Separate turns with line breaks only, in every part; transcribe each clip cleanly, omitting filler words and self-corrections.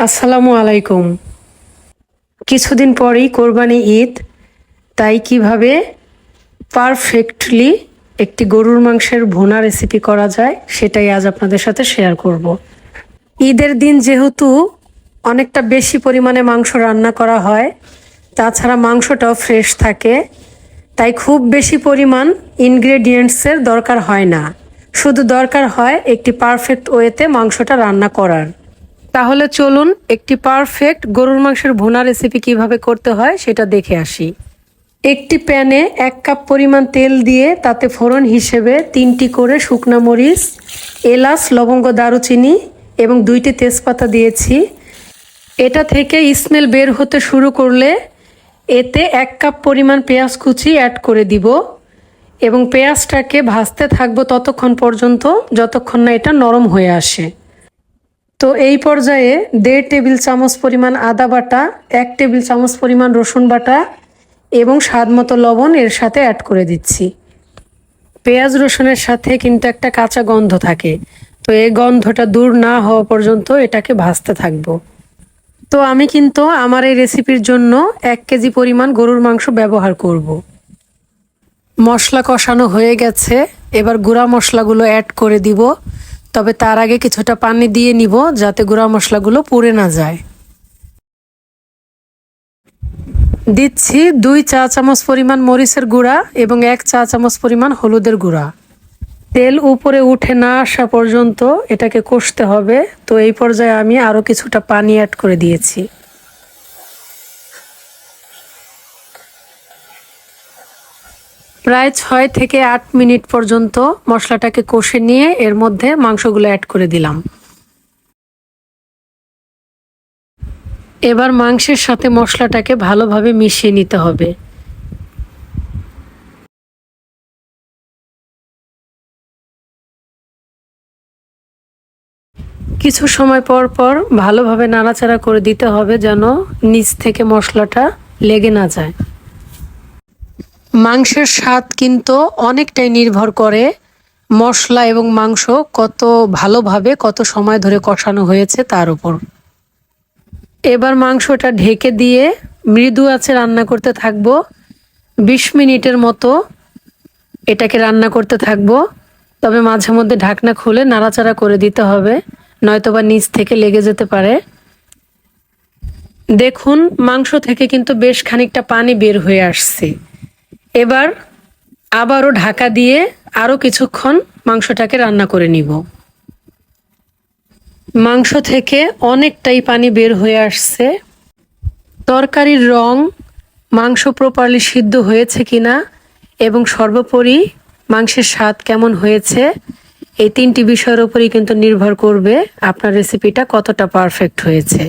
আসসালামু আলাইকুম। কিছুদিন পরেই কোরবানি ঈদ, তাই কিভাবে পারফেক্টলি একটি গরুর মাংসের ভুনা রেসিপি করা যায় সেটাই আজ আপনাদের সাথে শেয়ার করব। ঈদের দিন যেহেতু অনেকটা বেশি পরিমাণে মাংস রান্না করা হয়, তাছাড়া মাংসটাও ফ্রেশ থাকে, তাই খুব বেশি পরিমাণ ইনগ্রেডিয়েন্টসের দরকার হয় না। শুধু দরকার হয় একটি পারফেক্ট ওয়েতে মাংসটা রান্না করার। তাহলে চলুন একটি পারফেক্ট গরুর মাংসের ভুনা রেসিপি কিভাবে করতে হয় সেটা দেখে আসি। একটি প্যানে 1 কাপ পরিমাণ তেল দিয়ে তাতে ফোড়ন হিসেবে 3টি করে শুকনো মরিচ, এলাচ, লবঙ্গ, দারুচিনি এবং 2টি তেজপাতা দিয়েছি। এটা থেকে স্মেল বের হতে শুরু করলে এতে 1 কাপ পরিমাণ পেঁয়াজ কুচি অ্যাড করে দিব এবং পেঁয়াজটাকে ভাজতে থাকবো ততক্ষণ পর্যন্ত যতক্ষণ না এটা নরম হয়ে আসে। তো এই পর্যায়ে 1.5 টেবিল চামচ পরিমাণ আদা বাটা, 1 টেবিল চামচ পরিমাণ রসুন বাটা এবং স্বাদ মতো লবণ এর সাথে অ্যাড করে দিচ্ছি। পেঁয়াজ রসুনের সাথে কিন্তু একটা কাঁচা গন্ধ থাকে, তো এই গন্ধটা দূর না হওয়া পর্যন্ত এটাকে ভাজতে থাকবো। তো আমি কিন্তু আমার এই রেসিপির জন্য 1 কেজি পরিমাণ গরুর মাংস ব্যবহার করব। মশলা কষানো হয়ে গেছে, এবার গুঁড়া মশলাগুলো অ্যাড করে দিব, তবে তার আগে কিছুটা পানি দিয়ে নিব যাতে গুঁড়া মশলাগুলো পুড়ে না যায়। দিচ্ছি 2 চা চামচ পরিমাণ মরিচের গুঁড়া এবং 1 চা চামচ পরিমাণ হলুদের গুঁড়া। তেল উপরে উঠে না আসা পর্যন্ত এটাকে কষতে হবে। তো এই পর্যায়ে আমি আরও কিছুটা পানি অ্যাড করে দিয়েছি। প্রায় 6 থেকে 8 মিনিট পর্যন্ত মশলাটাকে কষে নিয়ে এর মধ্যে মাংসগুলো অ্যাড করে দিলাম। এবার মাংসের সাথে মশলাটাকে ভালোভাবে মিশিয়ে নিতে হবে। কিছু সময় পর পর ভালোভাবে নাড়াচাড়া করে দিতে হবে যেন নিচ থেকে মশলাটা লেগে না যায়। মাংসের স্বাদ কিন্তু অনেকটাই নির্ভর করে মশলা এবং মাংস কত ভালোভাবে কত সময় ধরে কষানো হয়েছে তার উপর। এবার মাংসটা ঢেকে দিয়ে মৃদু আঁচে রান্না করতে থাকবো। 20 মিনিটের মতো এটাকে রান্না করতে থাকবো, তবে মাঝে মধ্যে ঢাকনা খুলে নাড়াচাড়া করে দিতে হবে, নয়তোবা নিচ থেকে লেগে যেতে পারে। দেখুন মাংস থেকে কিন্তু বেশ খানিকটা পানি বের হয়ে আসছে। এবার আবারও ঢাকা দিয়ে আরও কিছুক্ষণ মাংসটাকে রান্না করে নিব। মাংস থেকে অনেকটাই পানি বের হয়ে আসছে। তরকারির রং, মাংস প্রপারলি সিদ্ধ হয়েছে কিনা এবং সর্বোপরি মাংসের স্বাদ কেমন হয়েছে, এই 3টি বিষয়ের উপরই কিন্তু নির্ভর করবে আপনার রেসিপিটা কতটা পারফেক্ট হয়েছে।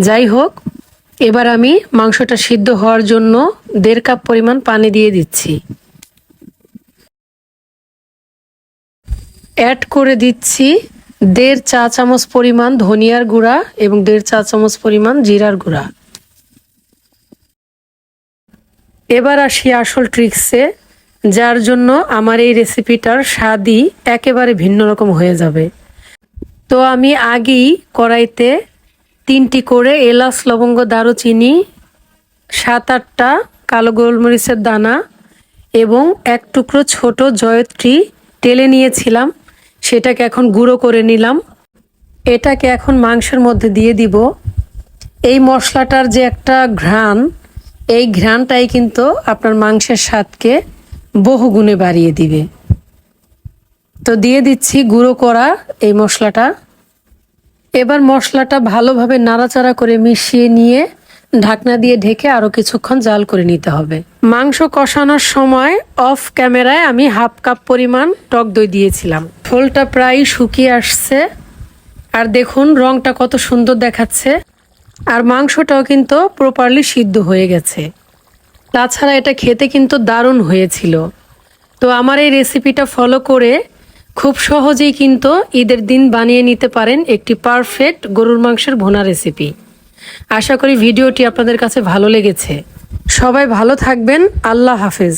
যাই হোক, এবার আমি মাংসটা সিদ্ধ হওয়ার জন্য 1.5 কাপ পরিমাণ পানি দিয়ে দিচ্ছি। অ্যাড করে দিচ্ছি 1.5 চা চামচ পরিমাণ ধনিয়ার গুঁড়া এবং 1.5 চা চামচ পরিমাণ জিরার গুঁড়া। এবার আসি আসল ট্রিক্সে, যার জন্য আমার এই রেসিপিটার স্বাদই একেবারে ভিন্ন রকম হয়ে যাবে। তো আমি আগেই কড়াইতে 3টি করে এলাচ, লবঙ্গ, দারুচিনি, 7-8টা কালো গোলমরিচের দানা এবং 1 টুকরো ছোট জয়ত্রী টেলে নিয়েছিলাম, সেটাকে এখন গুঁড়ো করে নিলাম। এটাকে এখন মাংসের মধ্যে দিয়ে দিব। এই মশলাটার যে একটা ঘ্রাণ, এই ঘ্রাণটাই কিন্তু আপনার মাংসের স্বাদকে বহুগুণে বাড়িয়ে দিবে। তো দিয়ে দিচ্ছি গুঁড়ো করা এই মশলাটা। এবার মশলাটা ভালোভাবে নাড়াচাড়া করে মিশিয়ে নিয়ে ঢাকনা দিয়ে ঢেকে আরও কিছুক্ষণ জাল করে নিতে হবে। মাংস কষানোর সময় অফ ক্যামেরায় আমি 1/2 কাপ পরিমাণ টক দই দিয়েছিলাম। ঝোলটা প্রায় শুকিয়ে আসছে, আর দেখুন রংটা কত সুন্দর দেখাচ্ছে, আর মাংসটাও কিন্তু প্রপারলি সিদ্ধ হয়ে গেছে। তাছাড়া এটা খেতে কিন্তু দারুণ হয়েছিল। তো আমার এই রেসিপিটা ফলো করে খুব সহজেই কিন্তু ঈদের দিন বানিয়ে নিতে পারেন একটি পারফেক্ট গরুর মাংসের ভুনা রেসিপি। আশা করি ভিডিওটি আপনাদের কাছে ভালো লেগেছে। সবাই ভালো থাকবেন। আল্লাহ হাফেজ।